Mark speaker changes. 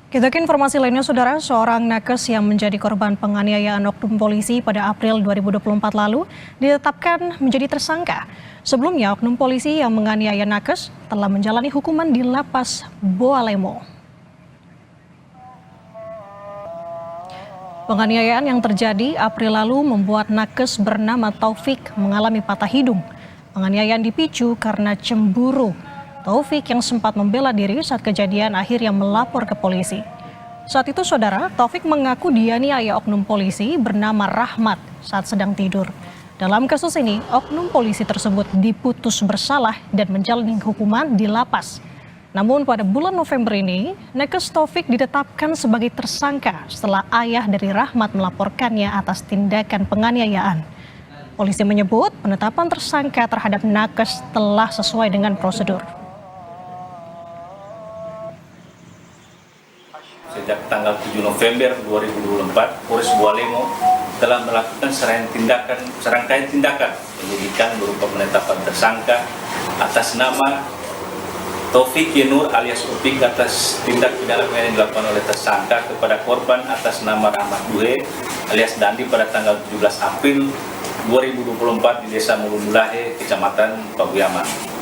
Speaker 1: Kita ke informasi lainnya, Saudara. Seorang nakes yang menjadi korban penganiayaan oknum polisi pada April 2024 lalu ditetapkan menjadi tersangka. Sebelumnya, oknum polisi yang menganiaya nakes telah menjalani hukuman di Lapas Boalemo. Penganiayaan yang terjadi April lalu membuat nakes bernama Taufik mengalami patah hidung. Penganiayaan dipicu karena cemburu. Taufik yang sempat membela diri saat kejadian akhirnya melapor ke polisi. Saat itu, Saudara, Taufik mengaku dianiaya oknum polisi bernama Rahmat saat sedang tidur. Dalam kasus ini, oknum polisi tersebut diputus bersalah dan menjalani hukuman di lapas. Namun pada bulan November ini, nakes Taufik ditetapkan sebagai tersangka setelah ayah dari Rahmat melaporkannya atas tindakan penganiayaan. Polisi menyebut penetapan tersangka terhadap nakes telah sesuai dengan prosedur.
Speaker 2: Sejak tanggal 7 November 2024, Polres Boalemo telah melakukan serangkaian tindakan penyidikan berupa penetapan tersangka atas nama Taufik Yenur alias Upik atas tindak pidana yang dilakukan oleh tersangka kepada korban atas nama Rahmat Duhe alias Dandi pada tanggal 17 April 2024 di Desa Mulumulahe, Kecamatan Pabuyaman.